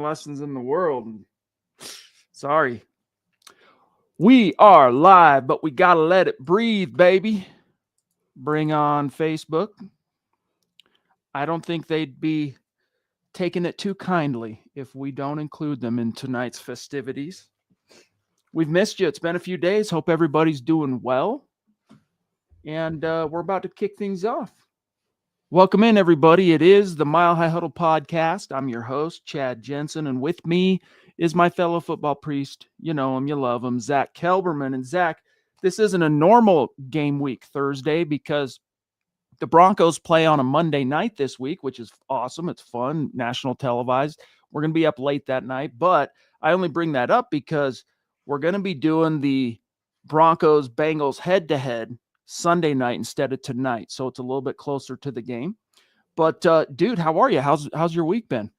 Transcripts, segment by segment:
lessons in the world. Sorry. We are live, but we got to let it breathe, baby. Bring on Facebook. I don't think they'd be taking it too kindly if we don't include them in tonight's festivities. We've missed you. It's been a few days. Hope everybody's doing well. And we're about to kick things off. Welcome in, everybody. It is the Mile High Huddle podcast. I'm your host, Chad Jensen, and with me is my fellow football priest. You know him, you love him, Zack Kelberman. And Zack, this isn't a normal game week Thursday because the Broncos play on a Monday night this week, which is awesome. It's fun, national televised. We're going to be up late that night, but I only bring that up because we're going to be doing the Broncos-Bengals head-to-head Sunday night instead of tonight, so it's a little bit closer to the game. But dude, how are you? How's your week been?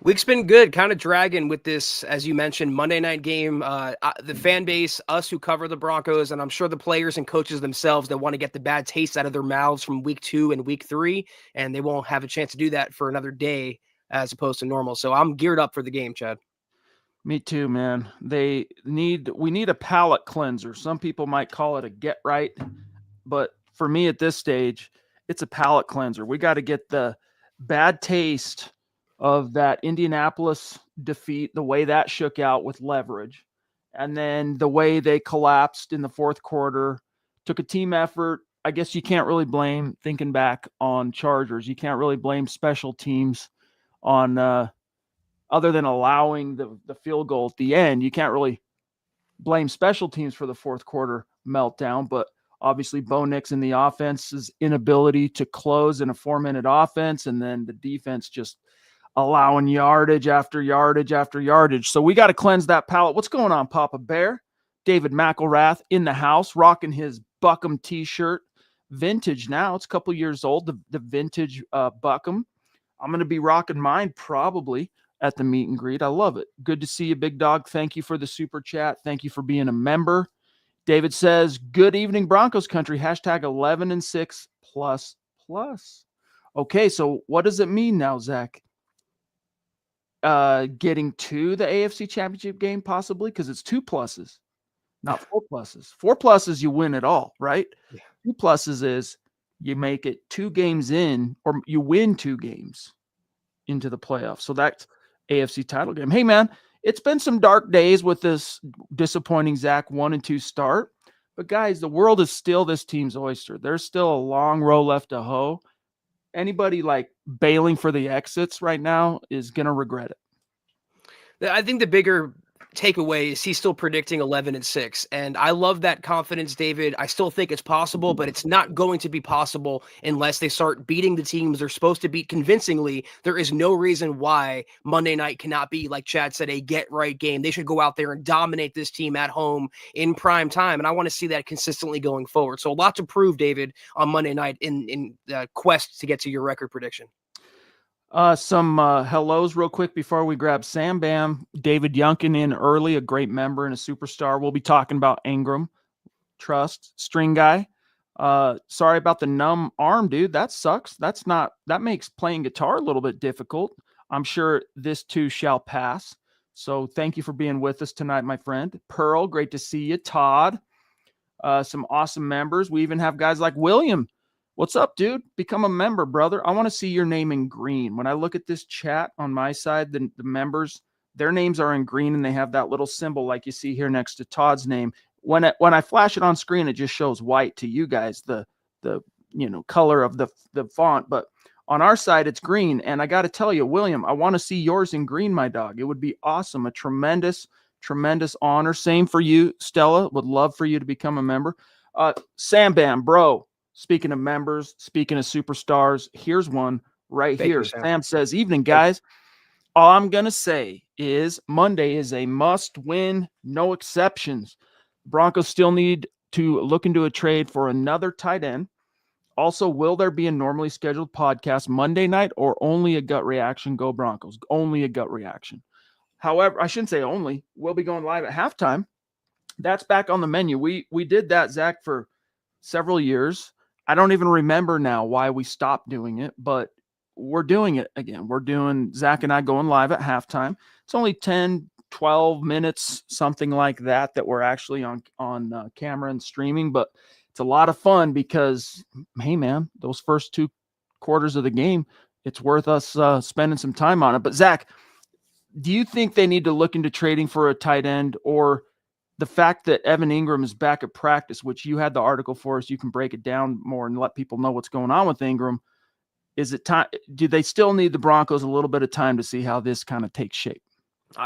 Week's been good, kind of dragging with this, as you mentioned, Monday night game. The fan base, us who cover the Broncos, and I'm sure the players and coaches themselves that want to get the bad taste out of their mouths from week 2 and week 3, and they won't have a chance to do that for another day as opposed to normal. So I'm geared up for the game, Chad. Me too, man. We need a palate cleanser. Some people might call it a get right, but for me at this stage, it's a palate cleanser. We got to get the bad taste of that Indianapolis defeat, the way that shook out with leverage, and then the way they collapsed in the fourth quarter, took a team effort. I guess you can't really blame, thinking back on Chargers, you can't really blame special teams on other than allowing the field goal at the end. You can't really blame special teams for the fourth quarter meltdown, but obviously Bo Nix and the offense's inability to close in a 4-minute offense, and then the defense just allowing yardage after yardage after yardage. So we got to cleanse that palate. What's going on, Papa Bear? David McElrath in the house, rocking his Buckham t-shirt. Vintage now. It's a couple years old, the vintage Buckham. I'm going to be rocking mine probably at the meet and greet. I love it. Good to see you, big dog. Thank you for the super chat. Thank you for being a member. David says, good evening, Broncos country. Hashtag 11-6 plus plus. Okay, so what does it mean now, Zach? Getting to the AFC Championship game possibly, because it's 2 pluses, not 4 pluses. 4 pluses, you win it all, right? Yeah. 2 pluses is you make it 2 games in, or you win 2 games into the playoffs. So that's AFC title game. Hey, man, it's been some dark days with this disappointing Zach 1-2 start. But, guys, the world is still this team's oyster. There's still a long row left to hoe. Anybody like bailing for the exits right now is going to regret it. I think the bigger takeaway is he's still predicting 11-6. And I love that confidence, David. I still think it's possible, but it's not going to be possible unless they start beating the teams they're supposed to beat convincingly. There is no reason why Monday night cannot be, like Chad said, a get-right game. They should go out there and dominate this team at home in prime time. And I want to see that consistently going forward. So a lot to prove, David, on Monday night in the quest to get to your record prediction. Some hellos real quick before we grab Sam Bam. David Yunkin in early, a great member and a superstar. We'll be talking about Engram, trust, string guy. Sorry about the numb arm, dude. That sucks. That makes playing guitar a little bit difficult. I'm sure this too shall pass. So thank you for being with us tonight, my friend. Pearl, great to see you. Todd, some awesome members. We even have guys like William. What's up, dude? Become a member, brother. I want to see your name in green. When I look at this chat on my side, the members, their names are in green, and they have that little symbol like you see here next to Todd's name. When I flash it on screen, it just shows white to you guys, the color of the font. But on our side, it's green. And I got to tell you, William, I want to see yours in green, my dog. It would be awesome. A tremendous, tremendous honor. Same for you, Stella. Would love for you to become a member. Sam Bam, bro. Speaking of members, speaking of superstars, here's one right Thank here. you, Sam says, evening, guys. All I'm going to say is Monday is a must-win, no exceptions. Broncos still need to look into a trade for another tight end. Also, will there be a normally scheduled podcast Monday night or only a gut reaction? Go Broncos. Only a gut reaction. However, I shouldn't say only. We'll be going live at halftime. That's back on the menu. We did that, Zach, for several years. I don't even remember now why we stopped doing it, but we're doing it again. We're doing Zach and I going live at halftime. It's only 10, 12 minutes, something like that we're actually on camera and streaming, but it's a lot of fun because, hey man, those first 2 quarters of the game, it's worth us spending some time on it. But Zach, do you think they need to look into trading for a tight end, or the fact that Evan Engram is back at practice, which you had the article for us, you can break it down more and let people know what's going on with Engram. Is it time? Do they still need the Broncos a little bit of time to see how this kind of takes shape?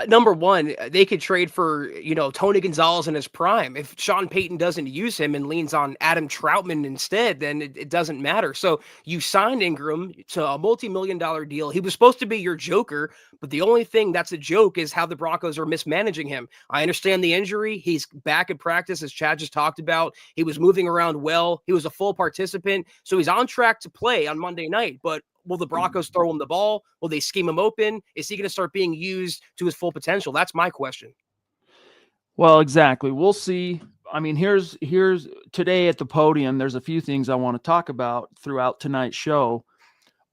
Number one, they could trade for, Tony Gonzalez in his prime. If Sean Payton doesn't use him and leans on Adam Troutman instead, then it doesn't matter. So you signed Engram to a multi-million-dollar deal. He was supposed to be your joker, but the only thing that's a joke is how the Broncos are mismanaging him. I understand the injury. He's back at practice, as Chad just talked about. He was moving around well. He was a full participant. So he's on track to play on Monday night, but will the Broncos throw him the ball? Will they scheme him open? Is he going to start being used to his full potential? That's my question. Well, exactly. We'll see. I mean, here's today at the podium, there's a few things I want to talk about throughout tonight's show.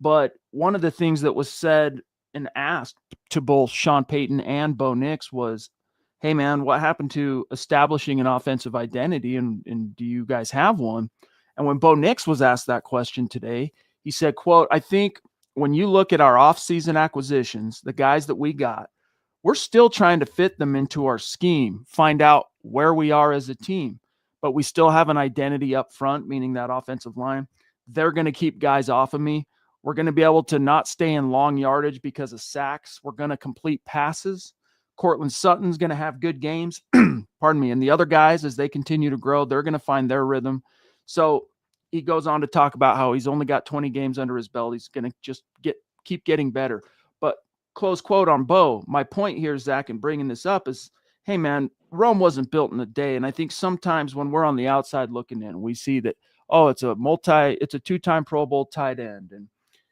But one of the things that was said and asked to both Sean Payton and Bo Nix was, hey, man, what happened to establishing an offensive identity? And do you guys have one? And when Bo Nix was asked that question today, he said, quote, I think when you look at our offseason acquisitions, the guys that we got, we're still trying to fit them into our scheme, find out where we are as a team, but we still have an identity up front, meaning that offensive line. They're going to keep guys off of me. We're going to be able to not stay in long yardage because of sacks. We're going to complete passes. Cortland Sutton's going to have good games. Pardon me. And the other guys, as they continue to grow, they're going to find their rhythm. So he goes on to talk about how he's only got 20 games under his belt. He's going to just keep getting better. But close quote on Bo. My point here, Zach, in bringing this up is, hey, man, Rome wasn't built in a day. And I think sometimes when we're on the outside looking in, we see that, oh, it's a 2-time Pro Bowl tight end. And,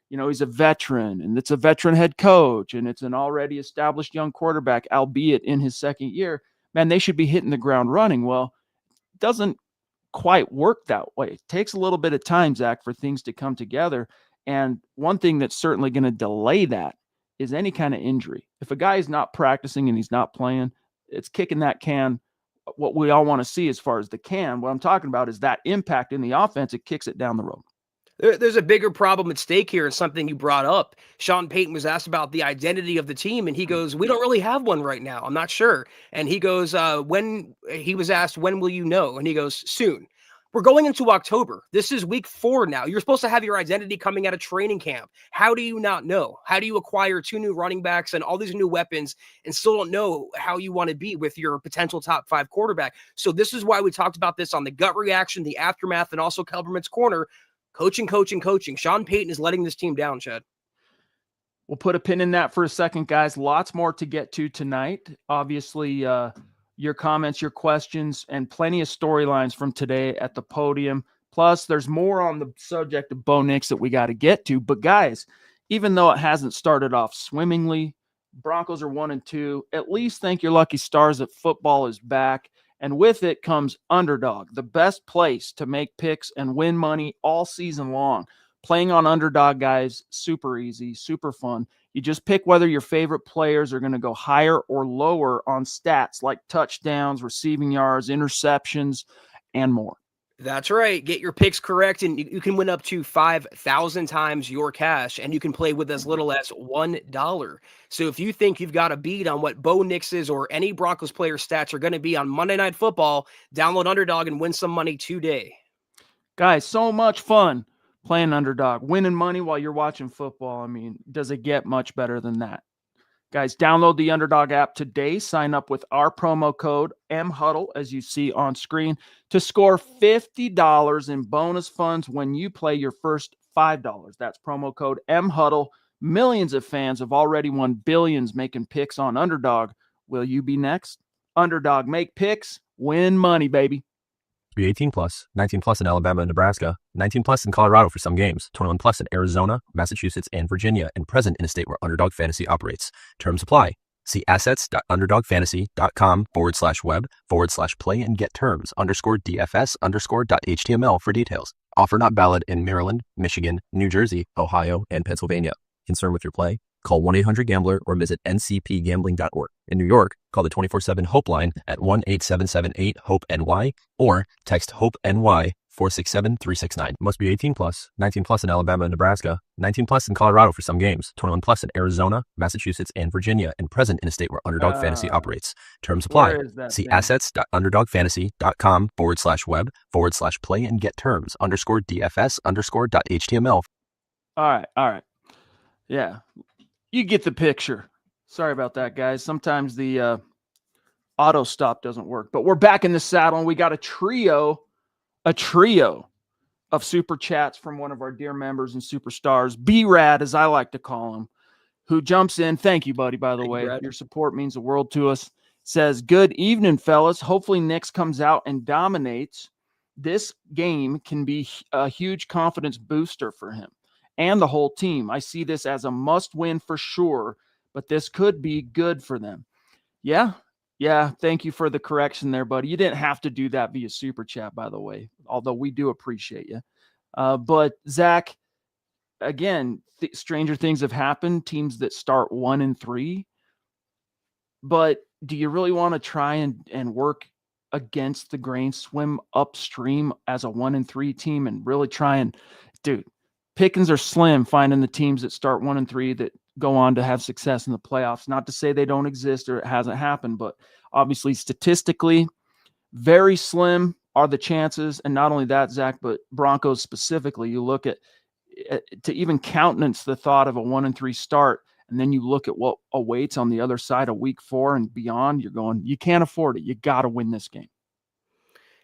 he's a veteran, and it's a veteran head coach, and it's an already established young quarterback, albeit in his second year. Man, they should be hitting the ground running. Well, it doesn't quite work that way. It takes a little bit of time, Zach, for things to come together. And one thing that's certainly going to delay that is any kind of injury. If a guy is not practicing and he's not playing, it's kicking that can. What we all want to see as far as the can, what I'm talking about is that impact in the offense. It kicks it down the road. There's a bigger problem at stake here, and something you brought up. Sean Payton was asked about the identity of the team, and he goes, we don't really have one right now. I'm not sure. And he goes, when he was asked, when will you know? And he goes, soon. We're going into October. This is week 4 now. You're supposed to have your identity coming out of training camp. How do you not know? How do you acquire 2 new running backs and all these new weapons and still don't know how you want to be with your potential top 5 quarterback? So this is why we talked about this on the gut reaction, the aftermath, and also Kelberman's Corner. Coaching. Sean Payton is letting this team down, Chad. We'll put a pin in that for a second, guys. Lots more to get to tonight. Obviously, your comments, your questions, and plenty of storylines from today at the podium. Plus, there's more on the subject of Bo Nix that we got to get to. But, guys, even though it hasn't started off swimmingly, Broncos are 1-2. At least thank your lucky stars that football is back. And with it comes Underdog, the best place to make picks and win money all season long. Playing on Underdog, guys, super easy, super fun. You just pick whether your favorite players are going to go higher or lower on stats like touchdowns, receiving yards, interceptions, and more. That's right. Get your picks correct, and you can win up to 5,000 times your cash, and you can play with as little as $1. So if you think you've got a beat on what Bo Nix's or any Broncos player stats are going to be on Monday Night Football, download Underdog and win some money today. Guys, so much fun playing Underdog, winning money while you're watching football. I mean, does it get much better than that? Guys, download the Underdog app today. Sign up with our promo code MHuddle, as you see on screen, to score $50 in bonus funds when you play your first $5. That's promo code MHuddle. Millions of fans have already won billions making picks on Underdog. Will you be next? Underdog, make picks, win money, baby. Be 18 plus, 19 plus in Alabama and Nebraska, 19 plus in Colorado for some games, 21 plus in Arizona, Massachusetts, and Virginia, and present in a state where Underdog Fantasy operates. Terms apply. See assets.underdogfantasy.com/web/play and get terms _DFS_.html for details. Offer not valid in Maryland, Michigan, New Jersey, Ohio, and Pennsylvania. Concerned with your play? Call 1-800-GAMBLER or visit ncpgambling.org. In New York, call the 24/7 HOPE line at 1-877-8-HOPE-NY or text HOPE-NY 467-369. Must be 18 plus, 19 plus in Alabama and Nebraska, 19 plus in Colorado for some games, 21 plus in Arizona, Massachusetts, and Virginia, and present in a state where Underdog Fantasy operates. Terms apply. See assets.underdogfantasy.com/web/play and get terms _DFS_.html. All right. Yeah. You get the picture. Sorry about that, guys. Sometimes the auto stop doesn't work, but we're back in the saddle and we got a trio of super chats from one of our dear members and superstars, B-Rad, as I like to call him, who jumps in. Thank you, buddy, by the way. Brad. Your support means the world to us. Says, good evening, fellas. Hopefully Nix comes out and dominates. This game can be a huge confidence booster for him and the whole team. I see this as a must-win for sure, but this could be good for them. Yeah. Thank you for the correction there, buddy. You didn't have to do that via super chat, by the way, although we do appreciate you. But Zach, again, stranger things have happened. Teams that start 1-3, but do you really want to try and work against the grain, swim upstream as a 1-3 team, and really try and, dude? Pickings are slim finding the teams that start 1-3 that go on to have success in the playoffs. Not to say they don't exist or it hasn't happened, but obviously statistically very slim are the chances. And not only that, Zach, but Broncos specifically, you look at to even countenance the thought of a 1-3 start. And then you look at what awaits on the other side of week 4 and beyond. You're going, you can't afford it. You got to win this game.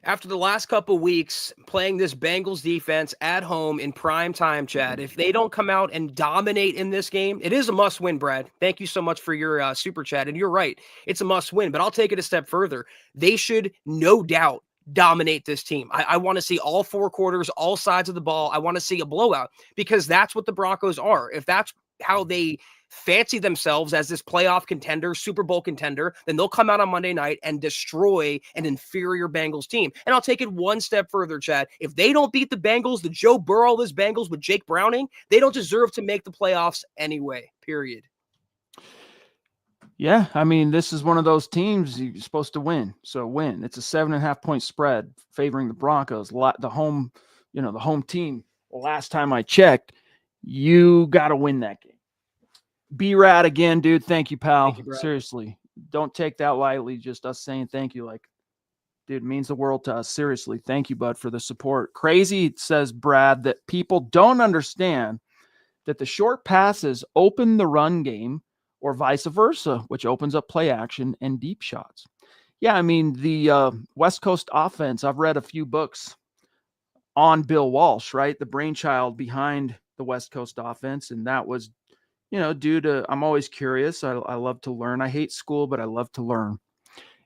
After the last couple of weeks playing this Bengals defense at home in prime time, Chad, if they don't come out and dominate in this game, it is a must-win, Brad. Thank you so much for your super chat. And you're right, it's a must-win, but I'll take it a step further. They should, no doubt, dominate this team. I want to see all 4 quarters, all sides of the ball. I want to see a blowout because that's what the Broncos are. If that's how they fancy themselves as this playoff contender, Super Bowl contender, then they'll come out on Monday night and destroy an inferior Bengals team. And I'll take it one step further, Chad. If they don't beat the Bengals, the Joe Burrow-less Bengals with Jake Browning, they don't deserve to make the playoffs anyway, period. Yeah, I mean, this is one of those teams you're supposed to win. So win. It's a 7.5-point spread favoring the Broncos. The home team. Last time I checked, you got to win that game. B-Rad again, dude. Thank you, pal. Thank you, seriously. Don't take that lightly. Just us saying thank you. Like, dude, it means the world to us. Seriously. Thank you, bud, for the support. Crazy, says Brad, that people don't understand that the short passes open the run game or vice versa, which opens up play action and deep shots. Yeah, I mean, the West Coast offense, I've read a few books on Bill Walsh, right? The brainchild behind the West Coast offense. And that was, due to, I'm always curious. I love to learn. I hate school, but I love to learn.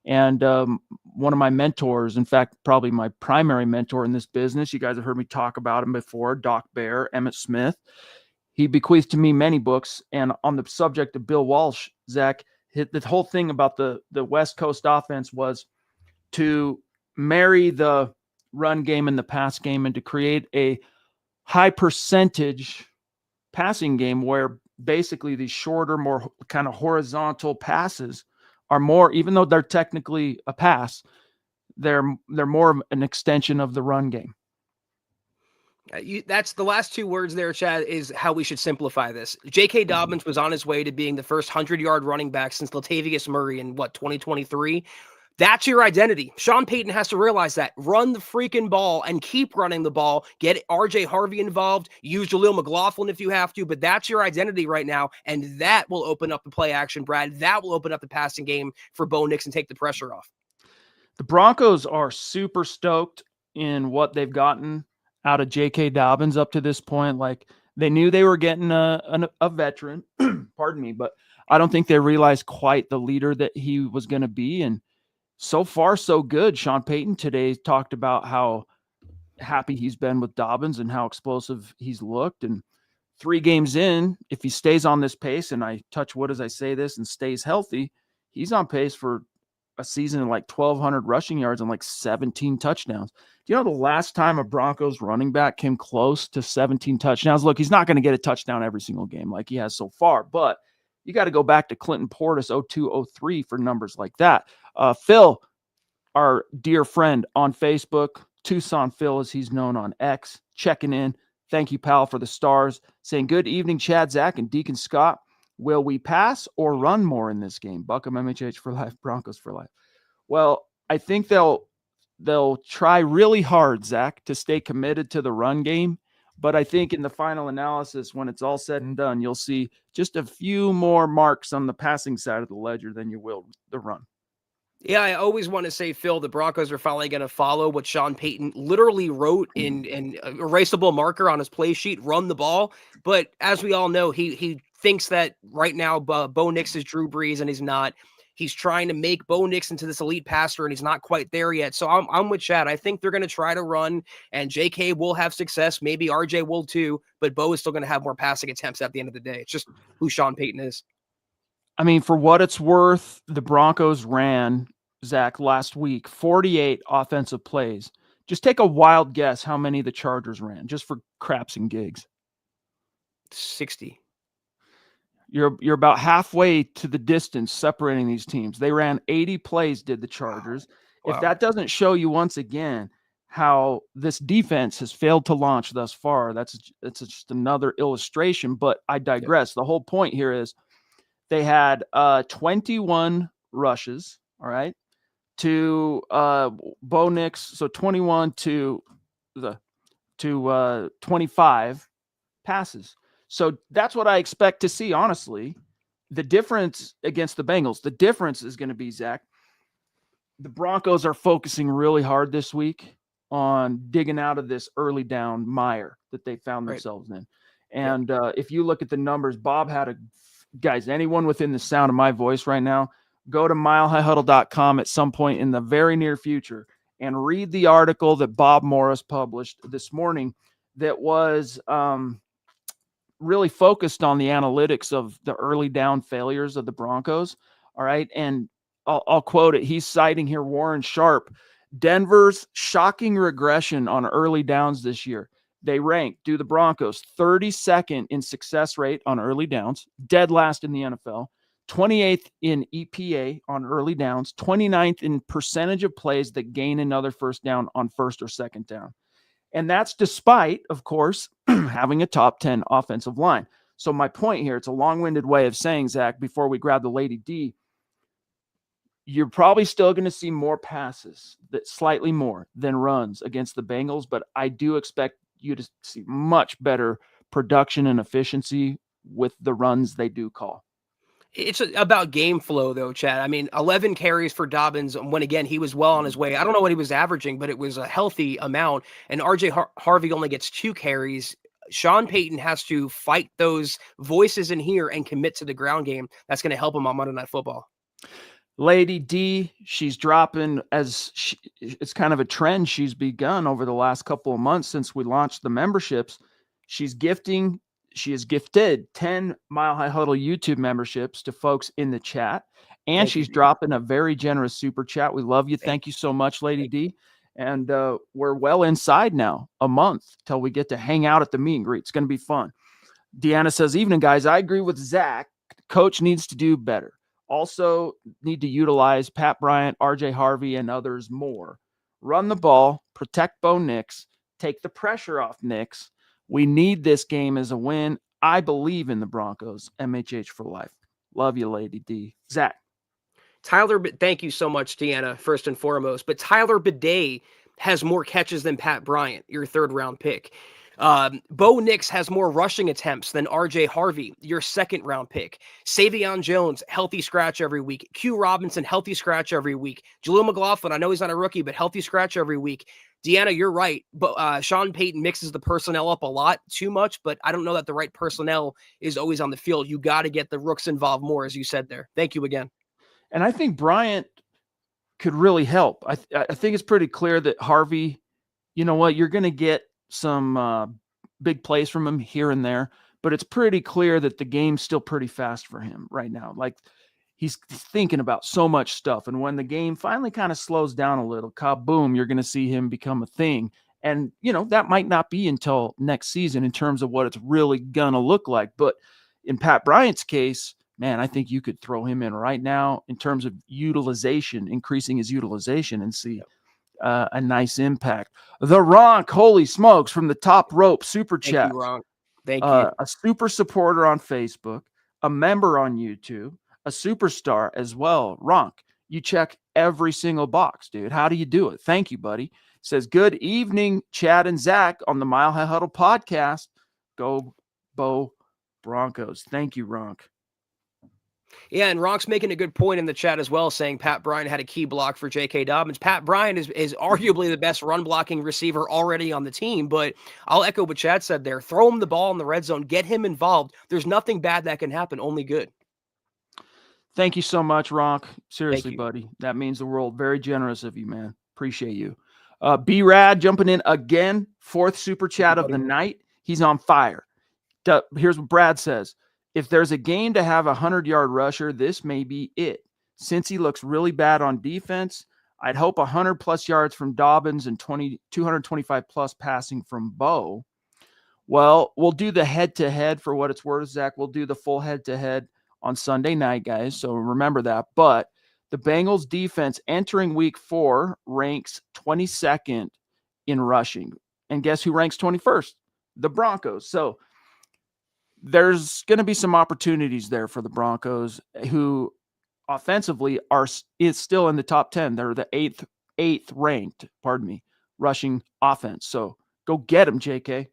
And one of my mentors, in fact, probably my primary mentor in this business, you guys have heard me talk about him before, Doc Bear, Emmett Smith. He bequeathed to me many books. And on the subject of Bill Walsh, Zach, the whole thing about the West Coast offense was to marry the run game and the pass game and to create a high percentage passing game where basically these shorter, more kind of horizontal passes are more, even though they're technically a pass, they're more of an extension of the run game. That's the last 2 words there, Chad, is how we should simplify this. J.K. Dobbins was on his way to being the first 100-yard running back since Latavius Murray in 2023. That's your identity. Sean Payton has to realize that. Run the freaking ball and keep running the ball. Get RJ Harvey involved. Use Jaleel McLaughlin if you have to, but that's your identity right now, and that will open up the play action, Brad. That will open up the passing game for Bo Nix and take the pressure off. The Broncos are super stoked in what they've gotten out of J.K. Dobbins up to this point. Like, they knew they were getting a veteran, pardon me, but I don't think they realized quite the leader that he was going to be, and so far, so good. Sean Payton today talked about how happy he's been with Dobbins and how explosive he's looked. And 3 games in, if he stays on this pace, and I touch wood as I say this, and stays healthy, he's on pace for a season in like 1,200 rushing yards and like 17 touchdowns. Do you know the last time a Broncos running back came close to 17 touchdowns? Look, he's not going to get a touchdown every single game like he has so far, but you got to go back to Clinton Portis 02-03 for numbers like that. Phil, our dear friend on Facebook, Tucson Phil, as he's known on X, checking in. Thank you, pal, for the stars. Saying, good evening, Chad, Zach, and Deacon Scott. Will we pass or run more in this game? Buckham, MHH for life, Broncos for life. Well, I think they'll try really hard, Zach, to stay committed to the run game. But I think in the final analysis, when it's all said and done, you'll see just a few more marks on the passing side of the ledger than you will the run. Yeah, I always want to say, Phil, the Broncos are finally going to follow what Sean Payton literally wrote in an erasable marker on his play sheet, run the ball. But as we all know, he thinks that right now Bo Nix is Drew Brees, and he's not. He's trying to make Bo Nix into this elite passer, and he's not quite there yet. So I'm with Chad. I think they're going to try to run, and JK will have success. Maybe RJ will too, but Bo is still going to have more passing attempts at the end of the day. It's just who Sean Payton is. I mean, for what it's worth, the Broncos ran, Zach, last week, 48 offensive plays. Just take a wild guess how many the Chargers ran, just for craps and gigs. 60. You're about halfway to the distance separating these teams. They ran 80 plays, did the Chargers. Wow. If that doesn't show you once again how this defense has failed to launch thus far, that's just another illustration. But I digress. Yep. The whole point here is they had 21 rushes, all right, to Bo Nix, so 21 to 25 passes. So that's what I expect to see, honestly. The difference against the Bengals, the difference is going to be, Zach, the Broncos are focusing really hard this week on digging out of this early down mire that they found themselves in. And if you look at the numbers, Bob had guys, anyone within the sound of my voice right now, go to milehighhuddle.com at some point in the very near future and read the article that Bob Morris published this morning that was really focused on the analytics of the early down failures of the Broncos. All right. And I'll quote it. He's citing here Warren Sharp, Denver's shocking regression on early downs this year. They ranked, the Broncos, 32nd in success rate on early downs, dead last in the NFL, 28th in EPA on early downs, 29th in percentage of plays that gain another first down on first or second down. And that's despite, of course, having a top 10 offensive line. So my point here, it's a long-winded way of saying, Zach, before we grab the Lady D, you're probably still going to see more passes, that slightly more than runs against the Bengals, but I do expect you to see much better production and efficiency with the runs they do call. It's about game flow, though, Chad. I mean, 11 carries for Dobbins when, again, he was well on his way. I don't know what he was averaging, but it was a healthy amount. And RJ Harvey only gets 2 carries. Sean Payton has to fight those voices in here and commit to the ground game. That's going to help him on Monday Night Football. Lady D, she's dropping it's kind of a trend she's begun over the last couple of months since we launched the memberships. She has gifted 10 Mile High Huddle YouTube memberships to folks in the chat. And she's dropping a very generous super chat. We love you. Thank you so much, Lady D. And we're well inside now, a month till we get to hang out at the meet and greet. It's going to be fun. Deanna says, evening, guys. I agree with Zach. Coach needs to do better. Also need to utilize Pat Bryant, RJ Harvey, and others more. Run the ball, protect Bo Nix, take the pressure off Nix. We need this game as a win. I believe in the Broncos. MHH for life. Love you, Lady D. Zach. Tyler, thank you so much, Deanna, first and foremost. But Tyler Bidet has more catches than Pat Bryant, your third-round pick. Bo Nix has more rushing attempts than RJ Harvey, your second-round pick. Savion Jones, healthy scratch every week. Q Robinson, healthy scratch every week. Jaleel McLaughlin, I know he's not a rookie, but healthy scratch every week. Deanna, you're right. But Sean Payton mixes the personnel up a lot, too much, but I don't know that the right personnel is always on the field. You got to get the rooks involved more, as you said there. Thank you again. And I think Bryant could really help. I think it's pretty clear that Harvey, you know what, you're going to get some big plays from him here and there, but it's pretty clear that the game's still pretty fast for him right now. Like he's thinking about so much stuff. And when the game finally kind of slows down a little, kaboom, you're going to see him become a thing. And, that might not be until next season in terms of what it's really going to look like. But in Pat Bryant's case, man, I think you could throw him in right now in terms of utilization, increasing his utilization, and see a nice impact. The Ronk, holy smokes, from the top rope, super chat. Thank you, Ronk. Thank you. A super supporter on Facebook, a member on YouTube, a superstar as well. Ronk, you check every single box, dude. How do you do it? Thank you, buddy. Says, good evening, Chad and Zach on the Mile High Huddle podcast. Go Bo Broncos. Thank you, Ronk. Yeah, and Ronk's making a good point in the chat as well, saying Pat Bryant had a key block for J.K. Dobbins. Pat Bryant is arguably the best run-blocking receiver already on the team, but I'll echo what Chad said there. Throw him the ball in the red zone. Get him involved. There's nothing bad that can happen, only good. Thank you so much, Ronk. Seriously, buddy. That means the world. Very generous of you, man. Appreciate you. B-Rad jumping in again. 4th super chat of the night. He's on fire. Here's what Brad says. If there's a game to have a 100-yard rusher, this may be it. Since he looks really bad on defense, I'd hope 100-plus yards from Dobbins and 225-plus passing from Bo. Well, we'll do the head-to-head for what it's worth, Zach. We'll do the full head-to-head on Sunday night, guys, so remember that. But the Bengals defense entering week 4 ranks 22nd in rushing. And guess who ranks 21st? The Broncos. So there's going to be some opportunities there for the Broncos, who offensively is still in the top 10. They're the eighth ranked, rushing offense. So go get them, JK.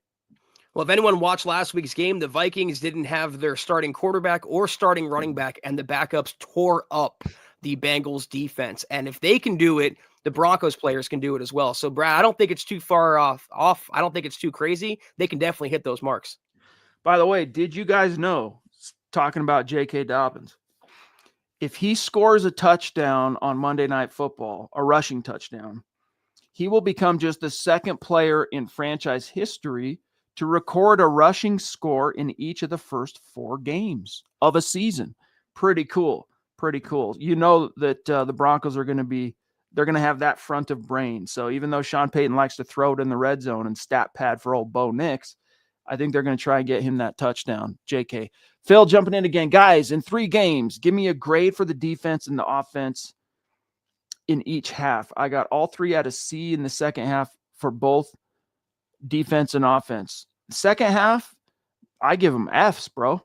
Well, if anyone watched last week's game, the Vikings didn't have their starting quarterback or starting running back, and the backups tore up the Bengals defense. And if they can do it, the Broncos players can do it as well. So, Brad, I don't think it's too far off. I don't think it's too crazy. They can definitely hit those marks. By the way, did you guys know, talking about J.K. Dobbins, if he scores a touchdown on Monday Night Football, a rushing touchdown, he will become just the second player in franchise history to record a rushing score in each of the first 4 games of a season. Pretty cool. Pretty cool. You know that the Broncos are going to have that front of brain. So even though Sean Payton likes to throw it in the red zone and stat pad for old Bo Nix, I think they're going to try and get him that touchdown. JK. Phil jumping in again. Guys, in 3 games, give me a grade for the defense and the offense in each half. I got all 3 at a C in the second half for both defense and offense. The second half, I give them Fs, bro.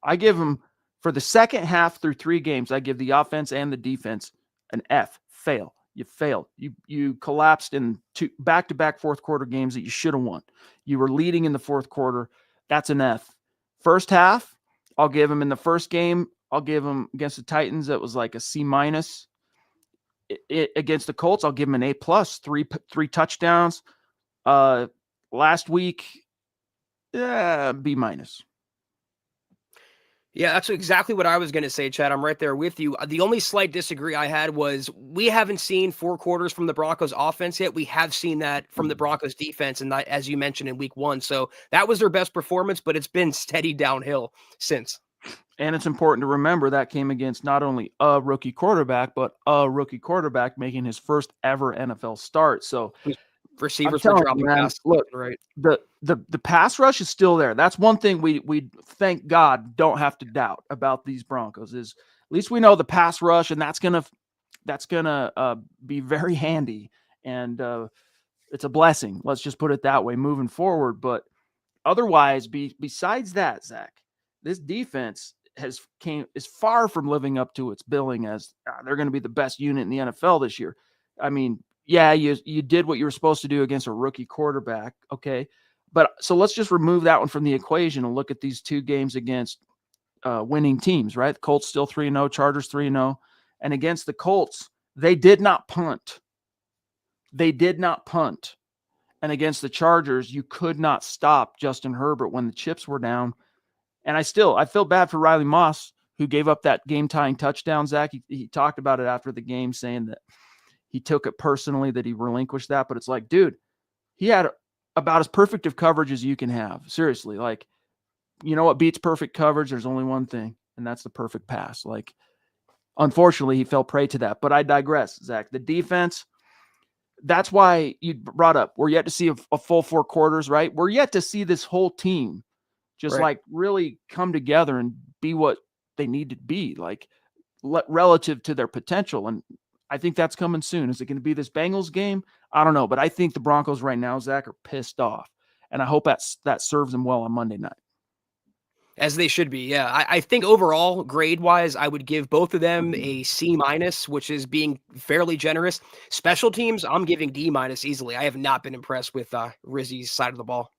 I give them, for the second half through 3 games, I give the offense and the defense an F. Fail. You failed. You collapsed in 2 back-to-back fourth quarter games that you should have won. You were leading in the fourth quarter. That's an F. First half, I'll give them in the first game. I'll give them against the Titans. That was like a C-. Against the Colts, I'll give them an A+. 3 touchdowns. Last week, B-. Yeah, that's exactly what I was going to say, Chad. I'm right there with you. The only slight disagree I had was we haven't seen 4 quarters from the Broncos offense yet. We have seen that from the Broncos defense, and that, as you mentioned, in week 1. So that was their best performance, but it's been steady downhill since. And it's important to remember that came against not only a rookie quarterback, but a rookie quarterback making his first ever NFL start. So receivers were dropping passes. Look, right. The pass rush is still there. That's one thing we thank God don't have to doubt about these Broncos, is at least we know the pass rush, and that's gonna be very handy, and it's a blessing. Let's just put it that way moving forward. But otherwise, besides that, Zach, this defense is far from living up to its billing as they're going to be the best unit in the NFL this year. I mean, yeah, you did what you were supposed to do against a rookie quarterback, okay? But so let's just remove that one from the equation and look at these 2 games against winning teams, right? The Colts still 3-0, Chargers 3-0. And against the Colts, they did not punt. They did not punt. And against the Chargers, you could not stop Justin Herbert when the chips were down. And I feel bad for Riley Moss, who gave up that game-tying touchdown, Zach. He talked about it after the game, saying that he took it personally that he relinquished that. But it's like, dude, he had about as perfect of coverage as you can have. Seriously, like, you know what beats perfect coverage? There's only one thing, and that's the perfect pass. Like, unfortunately, he fell prey to that. But I digress, Zach. The defense, that's why you brought up, we're yet to see a full 4 quarters, right? We're yet to see this whole team just Right. like really come together and be what they need to be, like relative to their potential. And I think that's coming soon. Is it going to be this Bengals game? I don't know, but I think the Broncos right now, Zach, are pissed off. And I hope that serves them well on Monday night. As they should be, yeah. I think overall, grade-wise, I would give both of them a C-, which is being fairly generous. Special teams, I'm giving D- easily. I have not been impressed with Rizzi's side of the ball.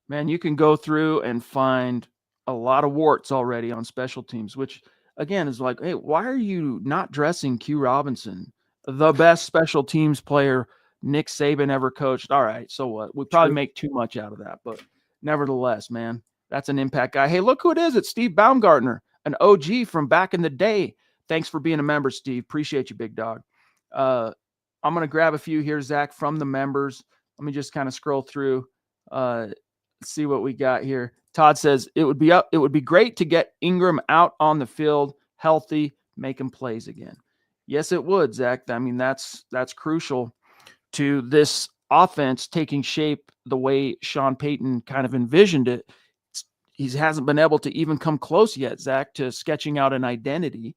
Man, you can go through and find a lot of warts already on special teams, which, again, is like, hey, why are you not dressing Q Robinson, the best special teams player Nick Saban ever coached? All right, so what? We probably make too much out of that, but nevertheless, man, that's an impact guy. Hey, look who it is. It's Steve Baumgartner, an OG from back in the day. Thanks for being a member, Steve. Appreciate you, big dog. I'm going to grab a few here, Zach, from the members. Let me just kind of scroll through, see what we got here. Todd says it would be great to get Engram out on the field, healthy, making plays again. Yes, it would, Zach. I mean, that's crucial to this offense taking shape the way Sean Payton kind of envisioned it. He hasn't been able to even come close yet, Zach, to sketching out an identity.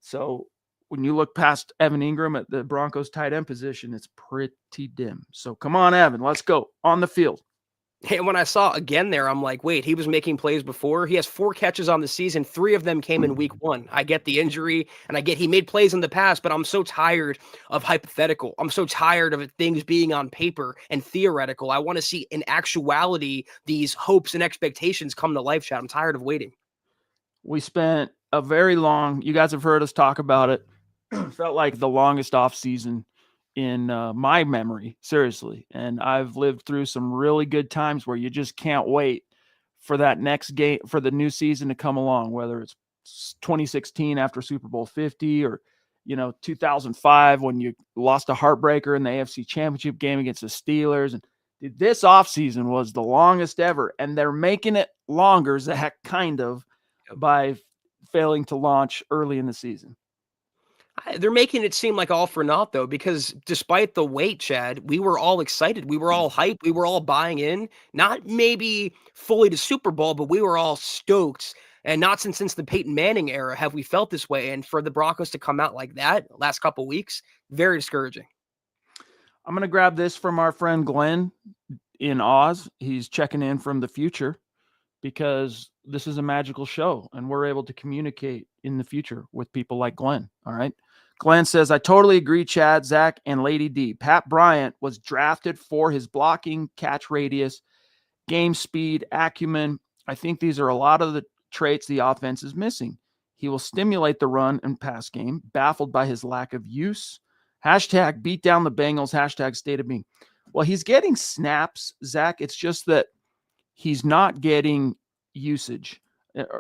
So when you look past Evan Engram at the Broncos tight end position, it's pretty dim. So come on, Evan, let's go on the field. And when I saw again there, I'm like, wait, he was making plays before. He has 4 catches on the season. 3 of them came in week 1. I get the injury and I get he made plays in the past, but I'm so tired of hypothetical. I'm so tired of things being on paper and theoretical. I want to see in actuality these hopes and expectations come to life, Chad. I'm tired of waiting. We spent a very long, you guys have heard us talk about it, felt like the longest off season in my memory, seriously. And I've lived through some really good times where you just can't wait for that next game, for the new season to come along, whether it's 2016 after Super Bowl 50 or, 2005 when you lost a heartbreaker in the AFC Championship game against the Steelers. And this offseason was the longest ever. And they're making it longer, Zach, kind of, by failing to launch early in the season. They're making it seem like all for naught, though, because despite the wait, Chad, we were all excited. We were all hyped. We were all buying in, not maybe fully to Super Bowl, but we were all stoked. And not since the Peyton Manning era have we felt this way. And for the Broncos to come out like that last couple of weeks, very discouraging. I'm going to grab this from our friend Glenn in Oz. He's checking in from the future because this is a magical show and we're able to communicate in the future with people like Glenn. All right. Glenn says, I totally agree, Chad, Zach, and Lady D. Pat Bryant was drafted for his blocking, catch radius, game speed, acumen. I think these are a lot of the traits the offense is missing. He will stimulate the run and pass game, baffled by his lack of use. Hashtag beat down the Bengals, hashtag state of being. Well, he's getting snaps, Zach. It's just that he's not getting usage.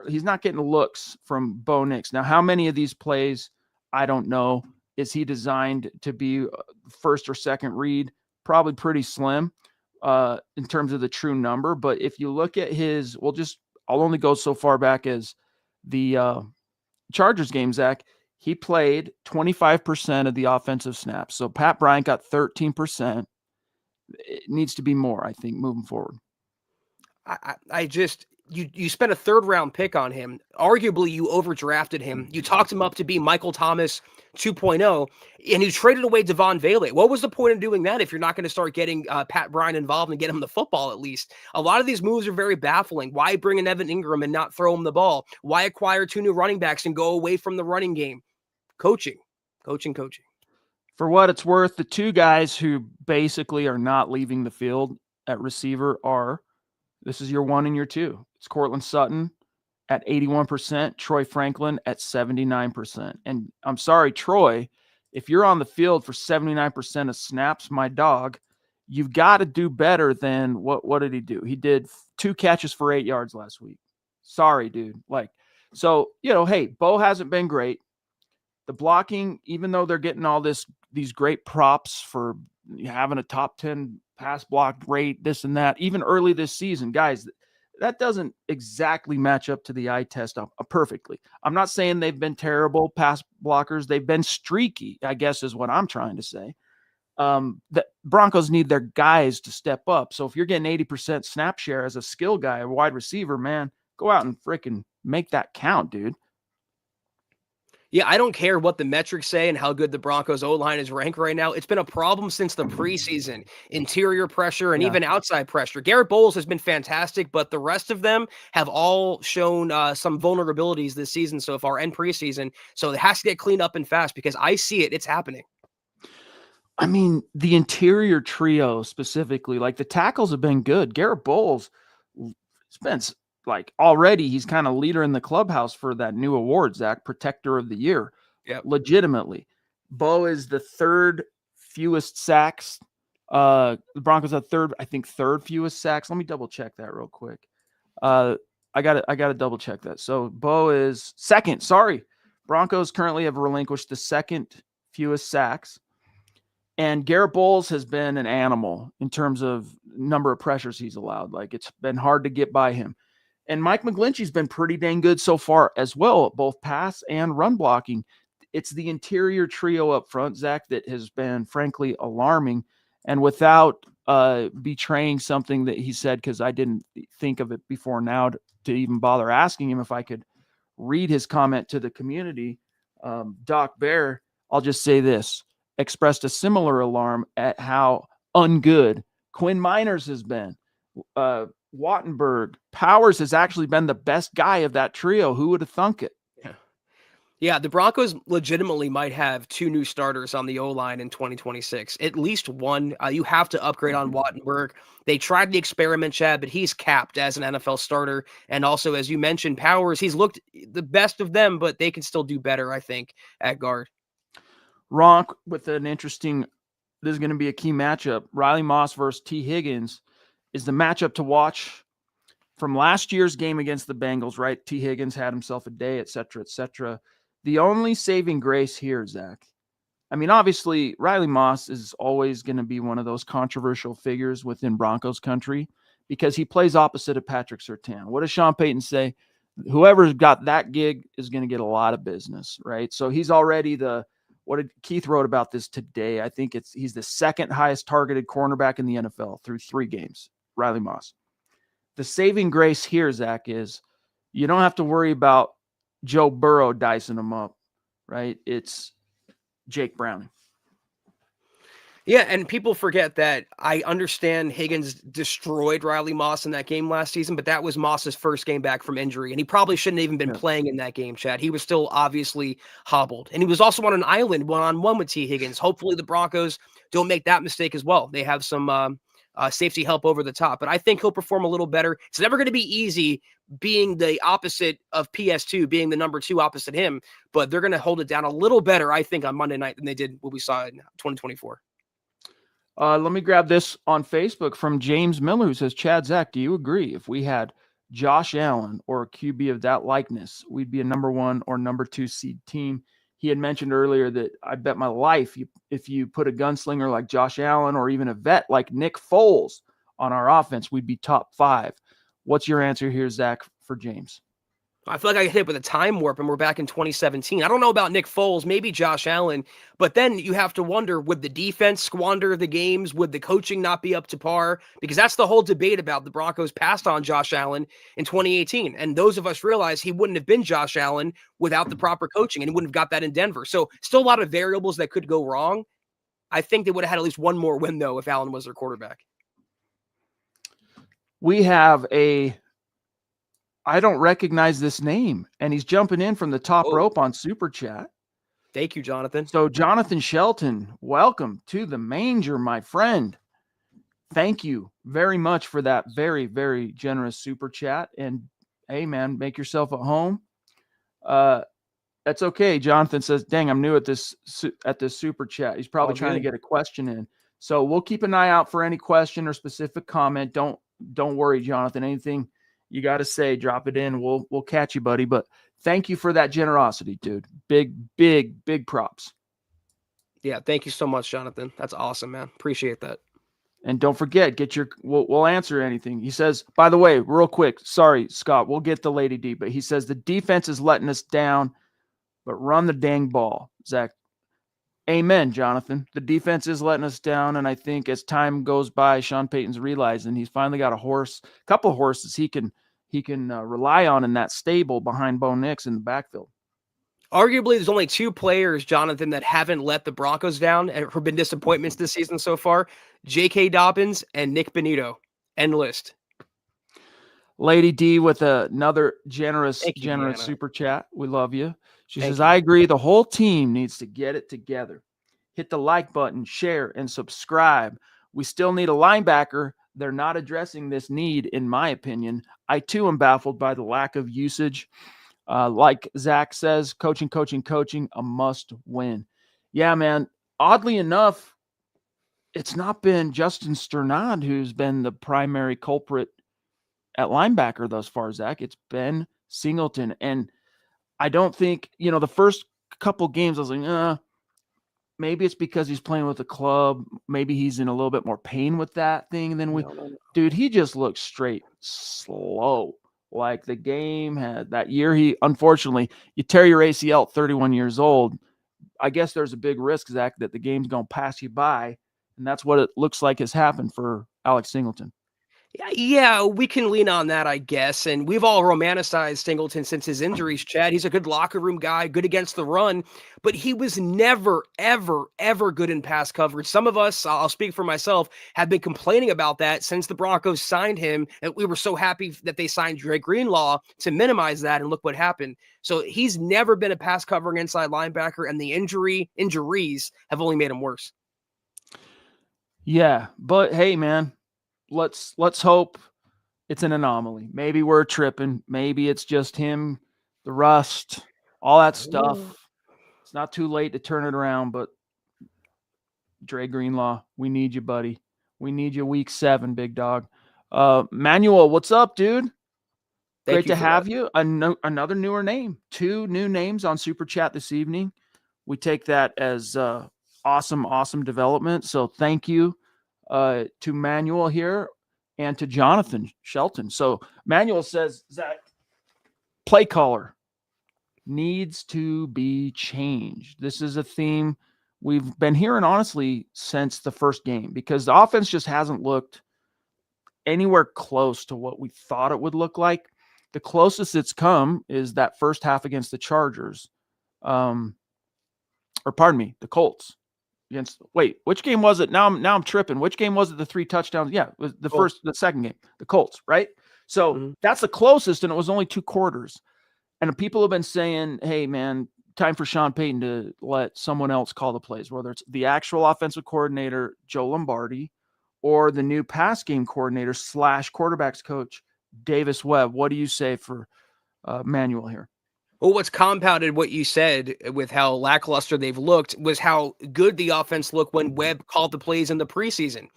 He's not getting looks from Bo Nix. Now, how many of these plays, I don't know. Is he designed to be first or second read? Probably pretty slim in terms of the true number. But if you look at his, I'll only go so far back as the Chargers game, Zach. He played 25% of the offensive snaps. So Pat Bryant got 13%. It needs to be more, I think, moving forward. You spent a 3rd round pick on him. Arguably, you overdrafted him. You talked him up to be Michael Thomas 2.0, and you traded away Devon Valet. What was the point of doing that if you're not going to start getting Pat Bryant involved and get him the football at least? A lot of these moves are very baffling. Why bring in Evan Engram and not throw him the ball? Why acquire 2 new running backs and go away from the running game? Coaching. For what it's worth, the 2 guys who basically are not leaving the field at receiver are, this is your 1 and your 2. It's Cortland Sutton at 81%, Troy Franklin at 79%. And I'm sorry, Troy, if you're on the field for 79% of snaps, my dog, you've got to do better than what did he do? He did 2 catches for 8 yards last week. Sorry, dude. So, hey, Bo hasn't been great. The blocking, even though they're getting all these great props for having a top 10 pass block rate, this and that, even early this season, guys, that doesn't exactly match up to the eye test perfectly. I'm not saying they've been terrible pass blockers. They've been streaky, I guess is what I'm trying to say. The Broncos need their guys to step up. So if you're getting 80% snap share as a skill guy, a wide receiver, man, go out and freaking make that count, dude. Yeah, I don't care what the metrics say and how good the Broncos O-line is ranked right now. It's been a problem since the preseason. Interior pressure and even outside pressure. Garrett Bowles has been fantastic, but the rest of them have all shown some vulnerabilities this season so far and preseason. So it has to get cleaned up and fast because I see it. It's happening. I mean, the interior trio specifically, like the tackles have been good. Garrett Bowles, it's been like already he's kind of leader in the clubhouse for that new award, Zach, Protector of the Year. Yep. Legitimately. Bo is the third fewest sacks. The Broncos have third fewest sacks. Let me double check that real quick. I gotta double check that. So Bo is second. Sorry. Broncos currently have relinquished the second fewest sacks. And Garrett Bowles has been an animal in terms of number of pressures he's allowed. Like, it's been hard to get by him. And Mike McGlinchey's been pretty dang good so far as well, both pass and run blocking. It's the interior trio up front, Zach, that has been frankly alarming. And without betraying something that he said, because I didn't think of it before now to even bother asking him if I could read his comment to the community, Doc Bear, I'll just say this, expressed a similar alarm at how ungood Quinn Miners has been. Wattenberg, Powers has actually been the best guy of that trio. Who would have thunk it? Yeah, the Broncos legitimately might have two new starters on the O-line in 2026. At least one. You have to upgrade on Wattenberg. They tried the experiment, Chad, but he's capped as an NFL starter. And also, as you mentioned, Powers, he's looked the best of them, but they can still do better, I think, at guard. Ronk with an interesting, this is going to be a key matchup. Riley Moss versus T. Higgins is the matchup to watch from last year's game against the Bengals, right? T. Higgins had himself a day, et cetera, et cetera. The only saving grace here, Zach, I mean, obviously, Riley Moss is always going to be one of those controversial figures within Broncos country because he plays opposite of Patrick Surtain. What does Sean Payton say? Whoever's got that gig is going to get a lot of business, right? So he's already what did Keith wrote about this today? I think he's the second highest targeted cornerback in the NFL through 3 games, Riley Moss. The saving grace here, Zach, is you don't have to worry about Joe Burrow dicing him up, right? It's Jake Browning. Yeah, and people forget that I understand Higgins destroyed Riley Moss in that game last season, but that was Moss's first game back from injury, and he probably shouldn't have even been playing in that game, Chad. He was still obviously hobbled, and he was also on an island one-on-one with T. Higgins. Hopefully the Broncos don't make that mistake as well. They have some safety help over the top, but I think he'll perform a little better. It's never going to be easy being the opposite of PS2, being the number 2 opposite him, but they're going to hold it down a little better, I think, on Monday night than they did what we saw in 2024. Let me grab this on Facebook from James Miller, who says, Chad, Zach, do you agree if we had Josh Allen or a QB of that likeness, we'd be a number 1 or number 2 seed team? He had mentioned earlier that I bet my life if you put a gunslinger like Josh Allen or even a vet like Nick Foles on our offense, we'd be top 5. What's your answer here, Zach, for James? I feel like I get hit with a time warp and we're back in 2017. I don't know about Nick Foles, maybe Josh Allen, but then you have to wonder, would the defense squander the games? Would the coaching not be up to par? Because that's the whole debate about the Broncos passed on Josh Allen in 2018. And those of us realize he wouldn't have been Josh Allen without the proper coaching and he wouldn't have got that in Denver. So still a lot of variables that could go wrong. I think they would have had at least one more win, though, if Allen was their quarterback. We have I don't recognize this name, and he's jumping in from the top rope on Super Chat. Thank you, Jonathan. So Jonathan Shelton, welcome to the manger, my friend. Thank you very much for that very, very generous Super Chat. And hey, man, make yourself at home. That's okay. Jonathan says, dang, I'm new at this Super Chat. He's probably trying to get a question in. So we'll keep an eye out for any question or specific comment. Don't worry, Jonathan. Anything you got to say, drop it in. We'll catch you, buddy. But thank you for that generosity, dude. Big, big, big props. Yeah, thank you so much, Jonathan. That's awesome, man. Appreciate that. And don't forget, we'll answer anything. He says, by the way, real quick, sorry, Scott, we'll get the Lady D, but he says the defense is letting us down, but run the dang ball, Zach. Amen, Jonathan. The defense is letting us down, and I think as time goes by, Sean Payton's realizing he's finally got a couple of horses he can rely on in that stable behind Bo Nix in the backfield. Arguably, there's only two players, Jonathan, that haven't let the Broncos down and have been disappointments this season so far: J.K. Dobbins and Nick Benito. End list. Lady D with another generous Deanna. super chat. We love you. She says, I agree. The whole team needs to get it together. Hit the like button, share, and subscribe. We still need a linebacker. They're not addressing this need, in my opinion. I, too, am baffled by the lack of usage. Like Zach says, coaching, a must win. Yeah, man. Oddly enough, it's not been Justin Sternad who's been the primary culprit at linebacker thus far, Zach. It's been Singleton. And I don't think, the first couple games I was like, maybe it's because he's playing with the club. Maybe he's in a little bit more pain with that thing than No. Dude, he just looks straight slow. Like the game had that year. Unfortunately, you tear your ACL at 31 years old. I guess there's a big risk, Zach, that the game's going to pass you by. And that's what it looks like has happened for Alex Singleton. Yeah, we can lean on that, I guess. And we've all romanticized Singleton since his injuries, Chad. He's a good locker room guy, good against the run, but he was never, ever, ever good in pass coverage. Some of us, I'll speak for myself, have been complaining about that since the Broncos signed him. And we were so happy that they signed Dre Greenlaw to minimize that. And look what happened. So he's never been a pass covering inside linebacker, and the injuries have only made him worse. Yeah, but hey, man. Let's hope it's an anomaly. Maybe we're tripping. Maybe it's just him, the rust, all that stuff. It's not too late to turn it around, but Dre Greenlaw, we need you, buddy. We need you week 7, big dog. Manuel, what's up, dude? Great to have you. Another newer name. 2 new names on Super Chat this evening. We take that as awesome development. So thank you. To Manuel here and to Jonathan Shelton. So Manuel says that play caller needs to be changed. This is a theme we've been hearing, honestly, since the first game, because the offense just hasn't looked anywhere close to what we thought it would look like. The closest it's come is that first half against the Chargers. The Colts. Which game was it? Now I'm tripping. Which game was it? The 3 touchdowns? Yeah, it was the second game, the Colts, right? So that's the closest, and it was only 2 quarters. And people have been saying, hey, man, time for Sean Payton to let someone else call the plays, whether it's the actual offensive coordinator, Joe Lombardi, or the new pass game coordinator / quarterbacks coach, Davis Webb. What do you say for Manuel here? Well, what's compounded what you said with how lackluster they've looked was how good the offense looked when Webb called the plays in the preseason.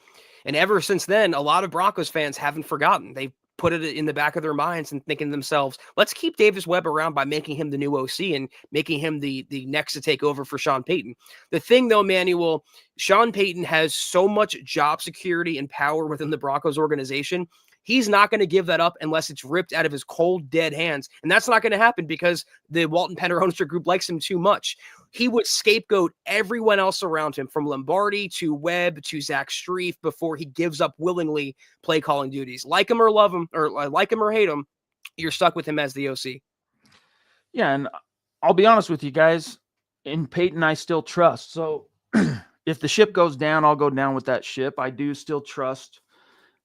And ever since then, a lot of Broncos fans haven't forgotten. They've put it in the back of their minds and thinking to themselves, let's keep Davis Webb around by making him the new OC and making him the next to take over for Sean Payton. The thing, though, Manuel, Sean Payton has so much job security and power within the Broncos organization. He's not going to give that up unless it's ripped out of his cold, dead hands. And that's not going to happen because the Walton Penner ownership group likes him too much. He would scapegoat everyone else around him, from Lombardi to Webb to Zach Strief, before he gives up willingly play calling duties. Like him or love him, or like him or hate him, you're stuck with him as the OC. Yeah, and I'll be honest with you guys, in Payton I still trust. So if the ship goes down, I'll go down with that ship. I do still trust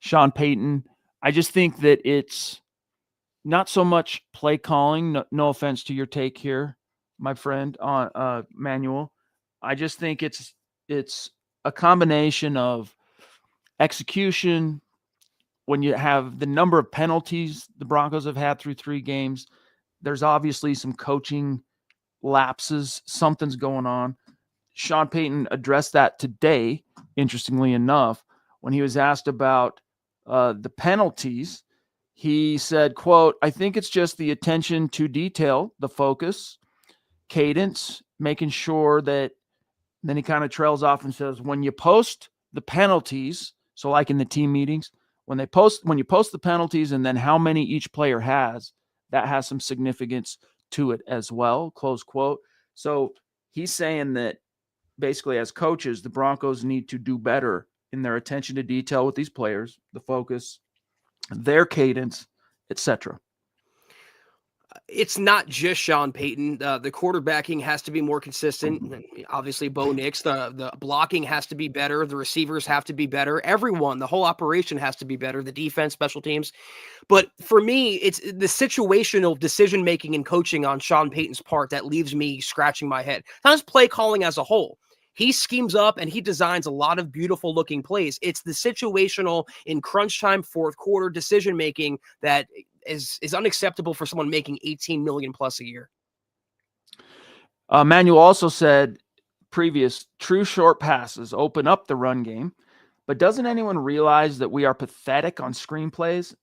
Sean Payton. I just think that it's not so much play calling. No offense to your take here, my friend, on Manuel. I just think it's a combination of execution. When you have the number of penalties the Broncos have had through 3 games, there's obviously some coaching lapses. Something's going on. Sean Payton addressed that today, interestingly enough, when he was asked about the penalties. He said, quote, I think it's just the attention to detail, the focus, cadence, making sure that, then he kind of trails off and says, when you post the penalties, So like in the team meetings, when you post the penalties and then how many each player has, that has some significance to it as well, close quote. So he's saying that basically as coaches, the Broncos need to do better in their attention to detail with these players, the focus, their cadence, etc. It's not just Sean Payton. The quarterbacking has to be more consistent. Obviously, Bo Nix. The blocking has to be better. The receivers have to be better. Everyone, the whole operation has to be better. The defense, special teams. But for me, it's the situational decision making and coaching on Sean Payton's part that leaves me scratching my head. Not his play calling as a whole. He schemes up and he designs a lot of beautiful looking plays. It's the situational in crunch time, fourth quarter decision making that is unacceptable for someone making 18 million plus a year. Manuel also said previous true short passes open up the run game, but doesn't anyone realize that we are pathetic on screenplays,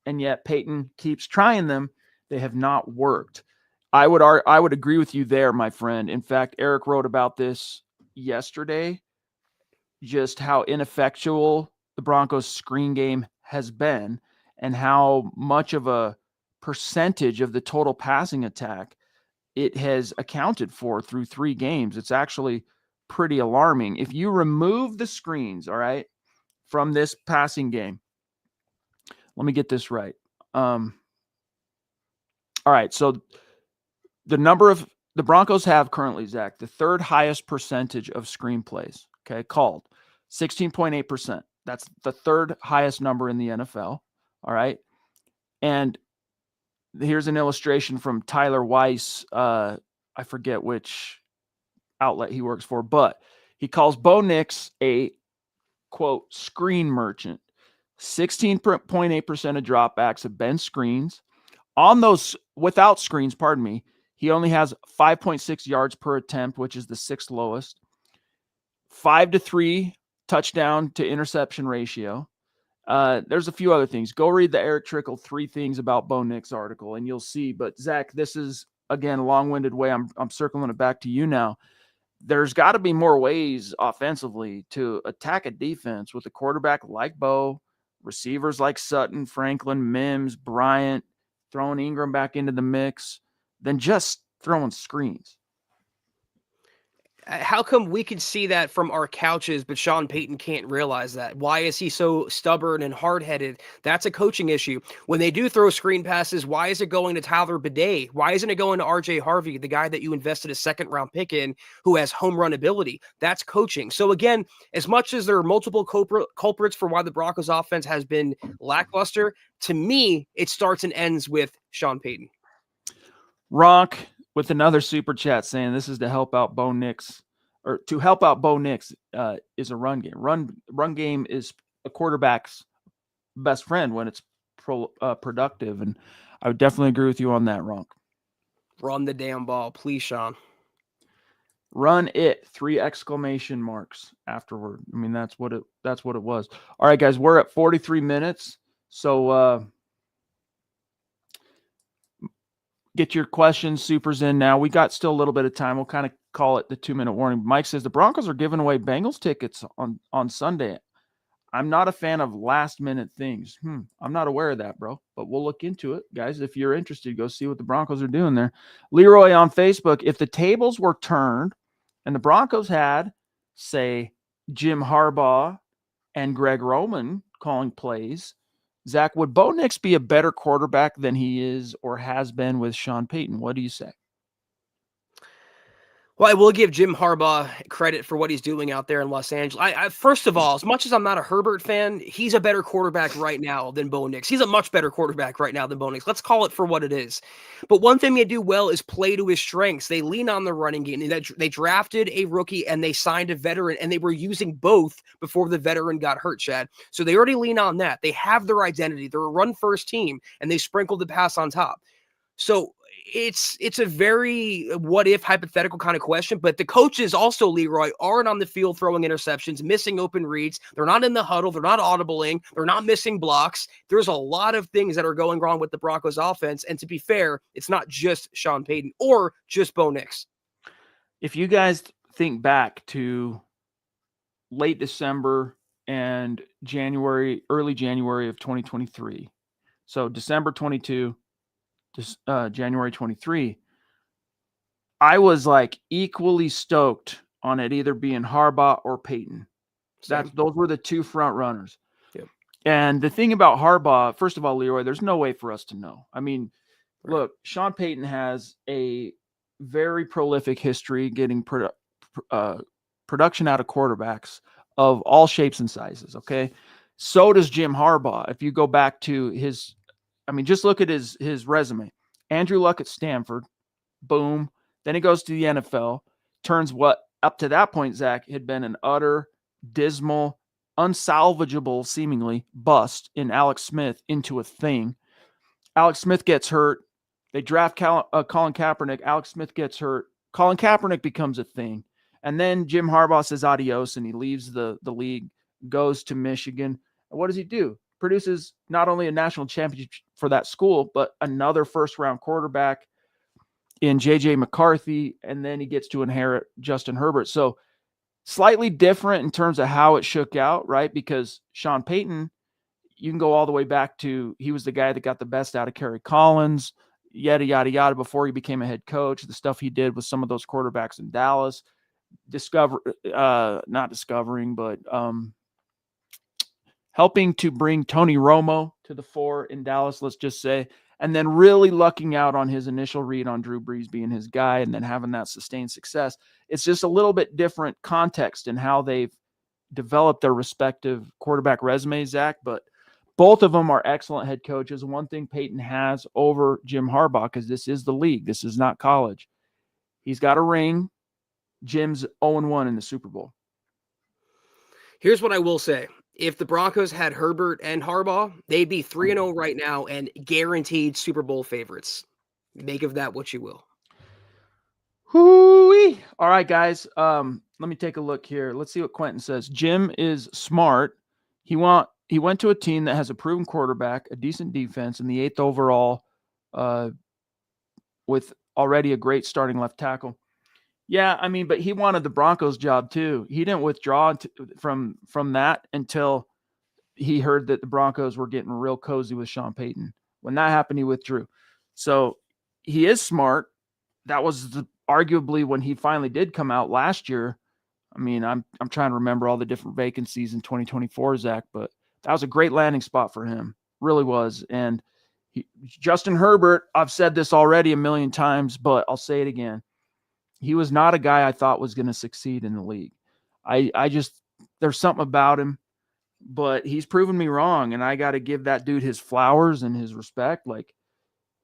and yet Payton keeps trying them? They have not worked. I would agree with you there, my friend. In fact, Eric wrote about this yesterday, just how ineffectual the Broncos screen game has been and how much of a percentage of the total passing attack it has accounted for through 3 games. It's actually pretty alarming. If you remove the screens, all right, from this passing game, let me get this right. All right, so the Broncos have currently, Zach, the 3rd highest percentage of screenplays, okay, called 16.8%. That's the 3rd highest number in the NFL. All right. And here's an illustration from Tyler Weiss. I forget which outlet he works for, but he calls Bo Nix a, quote, screen merchant. 16.8% of dropbacks have been screens. On those without screens, pardon me, he only has 5.6 yards per attempt, which is the 6th lowest. 5-3 touchdown to interception ratio. There's a few other things. Go read the Eric Trickle 3 Things About Bo Nix article and you'll see. But Zach, this is, again, a long-winded way. I'm circling it back to you now. There's got to be more ways offensively to attack a defense with a quarterback like Bo, receivers like Sutton, Franklin, Mims, Bryant, throwing Engram back into the mix than just throwing screens. How come we can see that from our couches, but Sean Payton can't realize that? Why is he so stubborn and hard-headed? That's a coaching issue. When they do throw screen passes, why is it going to Tyler Bidet? Why isn't it going to RJ Harvey, the guy that you invested a 2nd-round pick in who has home run ability? That's coaching. So again, as much as there are multiple culprits for why the Broncos offense has been lackluster, to me, it starts and ends with Sean Payton. Ronk with another super chat saying this is to help out Bo Nix, or to help out Bo Nix is a run game. Run game is a quarterback's best friend when it's productive, and I would definitely agree with you on that, Ronk. Run the damn ball, please, Sean. Run it! 3 exclamation marks afterward. I mean, that's what it was. All right, guys, we're at 43 minutes, so get your questions, supers in now. We got still a little bit of time. We'll kind of call it the 2-minute warning. Mike says the Broncos are giving away Bengals tickets on Sunday. I'm not a fan of last-minute things. I'm not aware of that, bro, but we'll look into it. Guys, if you're interested, go see what the Broncos are doing there. Leroy on Facebook, if the tables were turned and the Broncos had, say, Jim Harbaugh and Greg Roman calling plays, Zach, would Bo Nix be a better quarterback than he is or has been with Sean Payton? What do you say? Well, I will give Jim Harbaugh credit for what he's doing out there in Los Angeles. First of all, as much as I'm not a Herbert fan, he's a better quarterback right now than Bo Nix. He's a much better quarterback right now than Bo Nix. Let's call it for what it is. But one thing they do well is play to his strengths. They lean on the running game. They drafted a rookie and they signed a veteran, and they were using both before the veteran got hurt, Chad. So they already lean on that. They have their identity. They're a run-first team, and they sprinkle the pass on top. So it's a very what if hypothetical kind of question, but the coaches also, Leroy, aren't on the field throwing interceptions, missing open reads. They're not in the huddle. They're not audibling. They're not missing blocks. There's a lot of things that are going wrong with the Broncos offense. And to be fair, it's not just Sean Payton or just Bo Nix. If you guys think back to late December, and early January of 2023. So December 22, January 23. I was like equally stoked on it either being Harbaugh or Payton. Those were the two front runners. Yep. And the thing about Harbaugh, first of all, Leroy, there's no way for us to know. I mean, look, Sean Payton has a very prolific history getting production out of quarterbacks of all shapes and sizes. Okay. So does Jim Harbaugh. If you go back to just look at his resume. Andrew Luck at Stanford, boom. Then he goes to the NFL, turns what up to that point, Zach, had been an utter, dismal, unsalvageable, seemingly bust in Alex Smith into a thing. Alex Smith gets hurt. They draft Colin Kaepernick. Alex Smith gets hurt. Colin Kaepernick becomes a thing. And then Jim Harbaugh says adios and he leaves the league, goes to Michigan. And what does he do? Produces not only a national championship for that school, but another first-round quarterback in J.J. McCarthy, and then he gets to inherit Justin Herbert. So slightly different in terms of how it shook out, right? Because Sean Payton, you can go all the way back to he was the guy that got the best out of Kerry Collins, yada, yada, yada, before he became a head coach, the stuff he did with some of those quarterbacks in Dallas, helping to bring Tony Romo to the fore in Dallas, let's just say, and then really lucking out on his initial read on Drew Brees being his guy and then having that sustained success. It's just a little bit different context in how they've developed their respective quarterback resumes, Zach, but both of them are excellent head coaches. One thing Payton has over Jim Harbaugh, because this is the league, this is not college. He's got a ring. Jim's 0-1 in the Super Bowl. Here's what I will say. If the Broncos had Herbert and Harbaugh, they'd be 3-0 right now and guaranteed Super Bowl favorites. Make of that what you will. Hoo-wee. All right, guys. Let me take a look here. Let's see what Quentin says. Jim is smart. He went to a team that has a proven quarterback, a decent defense, and the 8th overall with already a great starting left tackle. Yeah, I mean, but he wanted the Broncos job too. He didn't withdraw from that until he heard that the Broncos were getting real cozy with Sean Payton. When that happened, he withdrew. So he is smart. That was arguably when he finally did come out last year. I mean, I'm trying to remember all the different vacancies in 2024, Zach, but that was a great landing spot for him. Really was. And Justin Herbert, I've said this already a million times, but I'll say it again. He was not a guy I thought was going to succeed in the league. I just, there's something about him, but he's proven me wrong. And I got to give that dude his flowers and his respect. Like,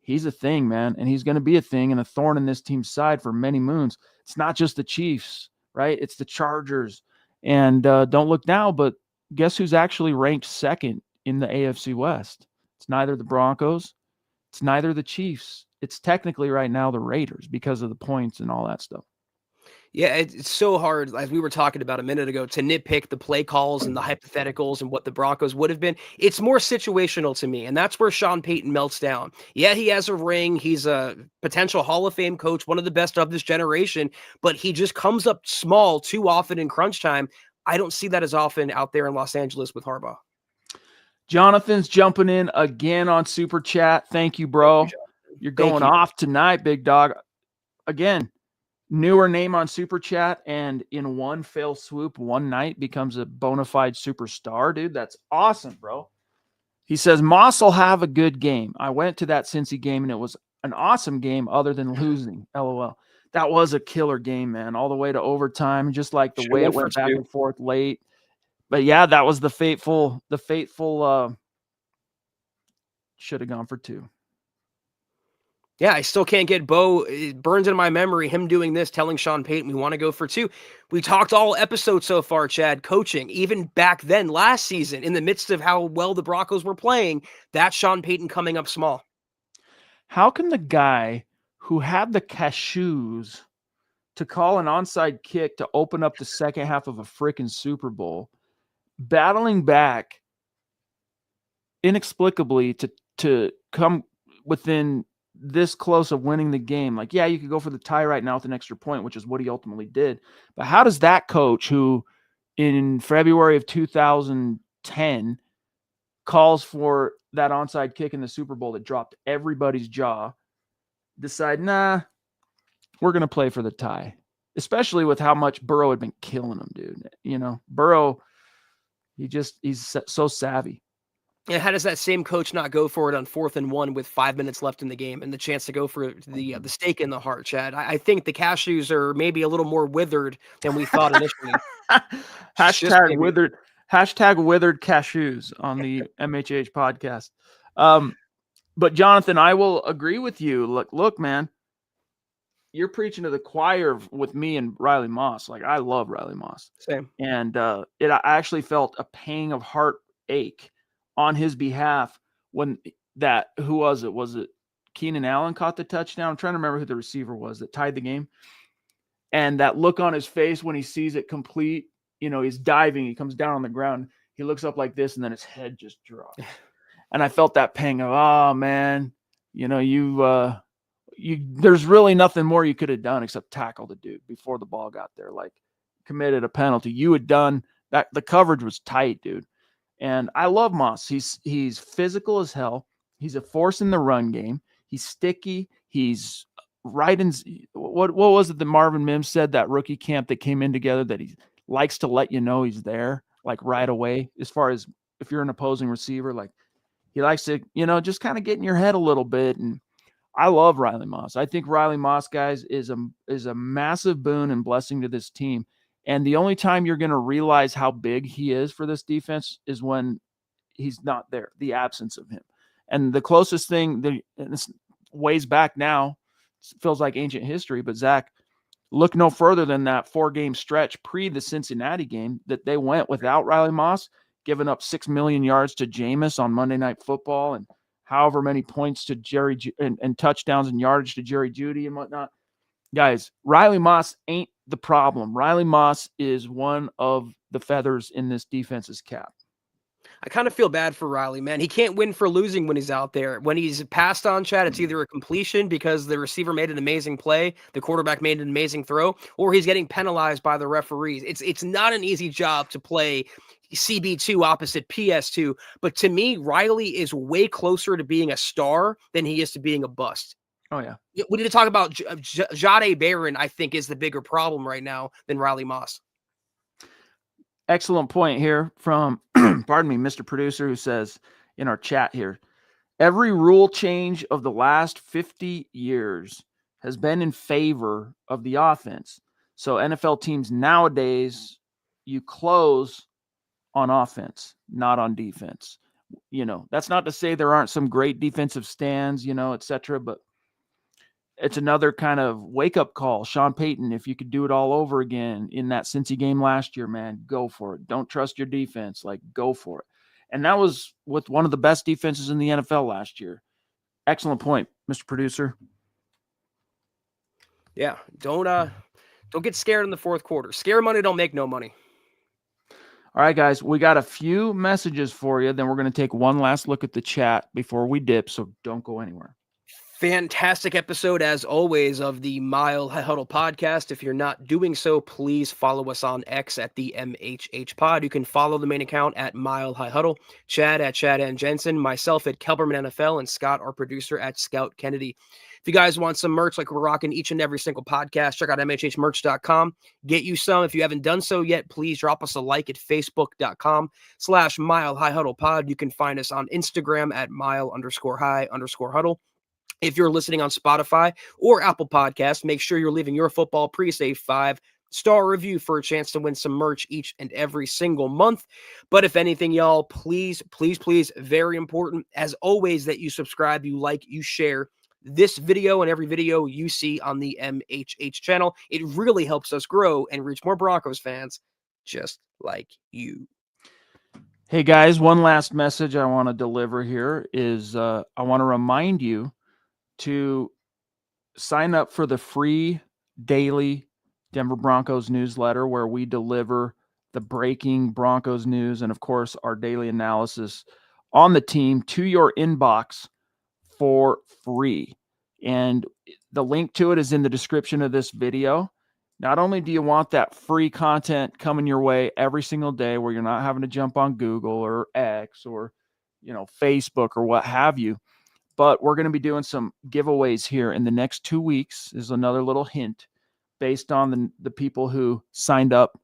he's a thing, man. And he's going to be a thing and a thorn in this team's side for many moons. It's not just the Chiefs, right? It's the Chargers. And don't look now, but guess who's actually ranked second in the AFC West? It's neither the Broncos. It's neither the Chiefs. It's technically right now the Raiders because of the points and all that stuff. Yeah, it's so hard, as we were talking about a minute ago, to nitpick the play calls and the hypotheticals and what the Broncos would have been. It's more situational to me, and that's where Sean Payton melts down. Yeah, he has a ring. He's a potential Hall of Fame coach, one of the best of this generation, but he just comes up small too often in crunch time. I don't see that as often out there in Los Angeles with Harbaugh. Jonathan's jumping in again on Super Chat. Thank you, bro. You're going off tonight, big dog. Again, newer name on Super Chat, and in one fell swoop, one night becomes a bona fide superstar, dude. That's awesome, bro. He says, Moss will have a good game. I went to that Cincy game, and it was an awesome game other than losing. LOL. That was a killer game, man, all the way to overtime, just like the way it went back and forth late. But, yeah, that was the fateful should have gone for 2. Yeah, I still can't get Bo. It burns in my memory, him doing this, telling Sean Payton we want to go for 2. We talked all episodes so far, Chad, coaching. Even back then, last season, in the midst of how well the Broncos were playing, that's Sean Payton coming up small. How can the guy who had the cashews to call an onside kick to open up the second half of a freaking Super Bowl, battling back inexplicably to come within this close of winning the game? Like, yeah, you could go for the tie right now with an extra point, which is what he ultimately did. But how does that coach, who in February of 2010 calls for that onside kick in the Super Bowl that dropped everybody's jaw, decide, nah, we're going to play for the tie, especially with how much Burrow had been killing him, dude. You know, Burrow, he's so savvy. And how does that same coach not go for it on 4th and 1 with 5 minutes left in the game and the chance to go for the stake in the heart, Chad? I think the cashews are maybe a little more withered than we thought initially. Hashtag withered cashews on the MHH podcast. But Jonathan, I will agree with you. Look, man, you're preaching to the choir with me and Riley Moss. Like, I love Riley Moss. Same. And I actually felt a pang of heartache on his behalf when who was it? Was it Keenan Allen caught the touchdown? I'm trying to remember who the receiver was that tied the game. And that look on his face when he sees it complete, you know, he's diving, he comes down on the ground, he looks up like this, and then his head just drops. And I felt that pang of, oh man, you know, there's really nothing more you could have done except tackle the dude before the ball got there, like committed a penalty. You had done that. The coverage was tight, dude. And I love Moss. He's physical as hell. He's a force in the run game. He's sticky. He's right in what was it that Marvin Mims said, that rookie camp that came in together, that he likes to let you know he's there, like right away, as far as if you're an opposing receiver, like he likes to, you know, just kind of get in your head a little bit. And I love Riley Moss. I think Riley Moss, guys, is a massive boon and blessing to this team. And the only time you're going to realize how big he is for this defense is when he's not there, the absence of him. And the closest thing, and this ways back now, feels like ancient history, but Zach, look no further than that 4-game stretch pre the Cincinnati game that they went without Riley Moss, giving up 6 million yards to Jameis on Monday Night Football and however many points to Jerry and touchdowns and yardage to Jerry Jeudy and whatnot. Guys, Riley Moss ain't the problem. Riley Moss is one of the feathers in this defense's cap. I kind of feel bad for Riley, man. He can't win for losing when he's out there. When he's passed on, Chad, it's either a completion because the receiver made an amazing play, the quarterback made an amazing throw, or he's getting penalized by the referees. It's not an easy job to play CB2 opposite PS2, but to me, Riley is way closer to being a star than he is to being a bust. Oh, yeah. We need to talk about Jahdae Barron, I think, is the bigger problem right now than Riley Moss. Excellent point here from, pardon me, Mr. Producer, who says in our chat here, every rule change of the last 50 years has been in favor of the offense. So NFL teams nowadays, you close on offense, not on defense. You know, that's not to say there aren't some great defensive stands, you know, et cetera, but it's another kind of wake-up call. Sean Payton, if you could do it all over again in that Cincy game last year, man, go for it. Don't trust your defense. Like, go for it. And that was with one of the best defenses in the NFL last year. Excellent point, Mr. Producer. Yeah, don't get scared in the fourth quarter. Scare money don't make no money. All right, guys, we got a few messages for you. Then we're going to take one last look at the chat before we dip, so don't go anywhere. Fantastic episode, as always, of the Mile High Huddle podcast. If you're not doing so, please follow us on X at the MHH Pod. You can follow the main account at Mile High Huddle, Chad at Chad and Jensen, myself at Kelberman NFL, and Scott, our producer, at Scout Kennedy. If you guys want some merch like we're rocking each and every single podcast, check out mhhmerch.com. Get you some. If you haven't done so yet, please drop us a like at facebook.com/Mile High Huddle Pod. You can find us on Instagram at Mile_High_Huddle. If you're listening on Spotify or Apple Podcasts, make sure you're leaving your football pre-save 5-star review for a chance to win some merch each and every single month. But if anything, y'all, please, very important, as always, that you subscribe, you like, you share this video and every video you see on the MHH channel. It really helps us grow and reach more Broncos fans just like you. Hey, guys, one last message I want to deliver here is I want to remind you to sign up for the free daily Denver Broncos newsletter, where we deliver the breaking Broncos news and, of course, our daily analysis on the team to your inbox for free. And the link to it is in the description of this video. Not only do you want that free content coming your way every single day where you're not having to jump on Google or X or, Facebook or what have you, but we're going to be doing some giveaways here in the next 2 weeks. Is another little hint based on the people who signed up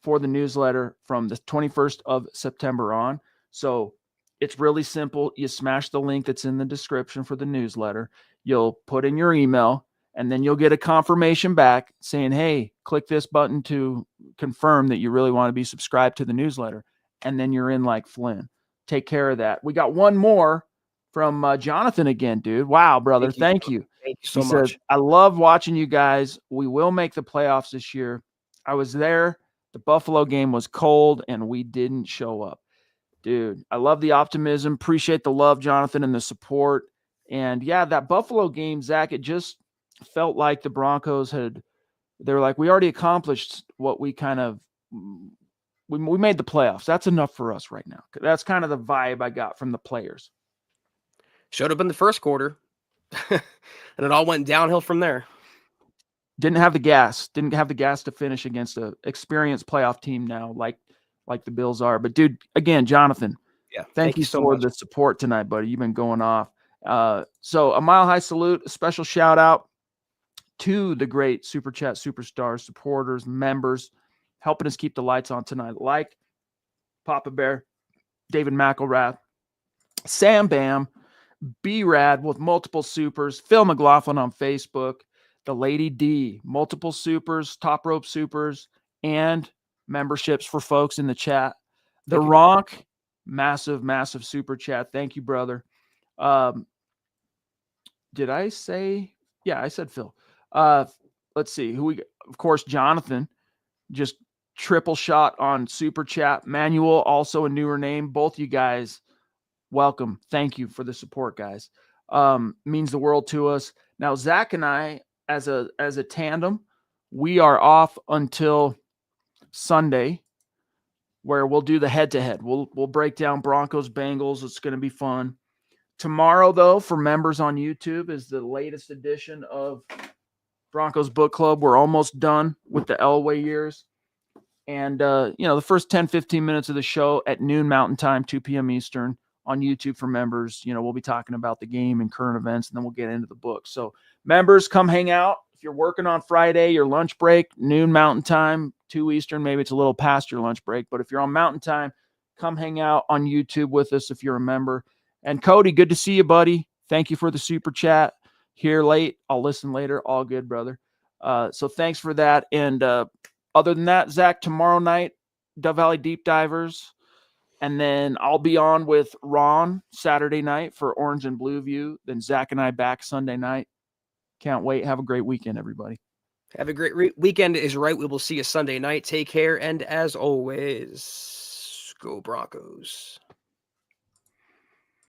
for the newsletter from the 21st of September on. So it's really simple. You smash the link that's in the description for the newsletter. You'll put in your email, and then you'll get a confirmation back saying, hey, click this button to confirm that you really want to be subscribed to the newsletter. And then you're in like Flynn. Take care of that. We got one more from Jonathan again, dude. Wow, brother. Thank you. Thank you so He much. says, I love watching you guys. We will make the playoffs this year. I was there. The Buffalo game was cold, and we didn't show up. Dude, I love the optimism. Appreciate the love, Jonathan, and the support. And, yeah, that Buffalo game, Zach, it just felt like the Broncos they were like, we already accomplished what we kind of we made the playoffs. That's enough for us right now. That's kind of the vibe I got from the players. Showed up in the first quarter, and it all went downhill from there. Didn't have the gas to finish against an experienced playoff team now, like the Bills are. But, dude, again, Jonathan, thank you so much for the support tonight, buddy. You've been going off. So a Mile High salute, a special shout out to the great Super Chat superstars, supporters, members, helping us keep the lights on tonight, like Papa Bear, David McElrath, Sam Bam, B-Rad with multiple supers, Phil McLaughlin on Facebook, the Lady D, multiple supers, Top Rope supers, and memberships for folks in the chat. The Ronk, massive, massive super chat. Thank you, brother. Did I say? Yeah, I said Phil. Let's see who we. Of course, Jonathan, just triple shot on super chat. Manuel, also a newer name. Both you guys, welcome. Thank you for the support, guys. Means the world to us. Now, Zach and I, as a tandem, we are off until Sunday, where we'll do the head-to-head. We'll break down Broncos, Bengals. It's going to be fun. Tomorrow, though, for members on YouTube, is the latest edition of Broncos Book Club. We're almost done with the Elway years. And, the first 10, 15 minutes of the show at noon Mountain Time, 2 p.m. Eastern on YouTube for members. We'll be talking about the game and current events, and then we'll get into the book. So members, come hang out. If you're working on Friday, your lunch break, noon Mountain Time, 2 Eastern, maybe it's a little past your lunch break. But if you're on Mountain Time, come hang out on YouTube with us if you're a member. And Cody, good to see you, buddy. Thank you for the super chat. Here late. I'll listen later. All good, brother. So thanks for that. And other than that, Zach, tomorrow night, Dove Valley Deep Divers. And then I'll be on with Ron Saturday night for Orange and Blue View. Then Zach and I back Sunday night. Can't wait. Have a great weekend, everybody. Have a great weekend is right. We will see you Sunday night. Take care. And as always, go Broncos.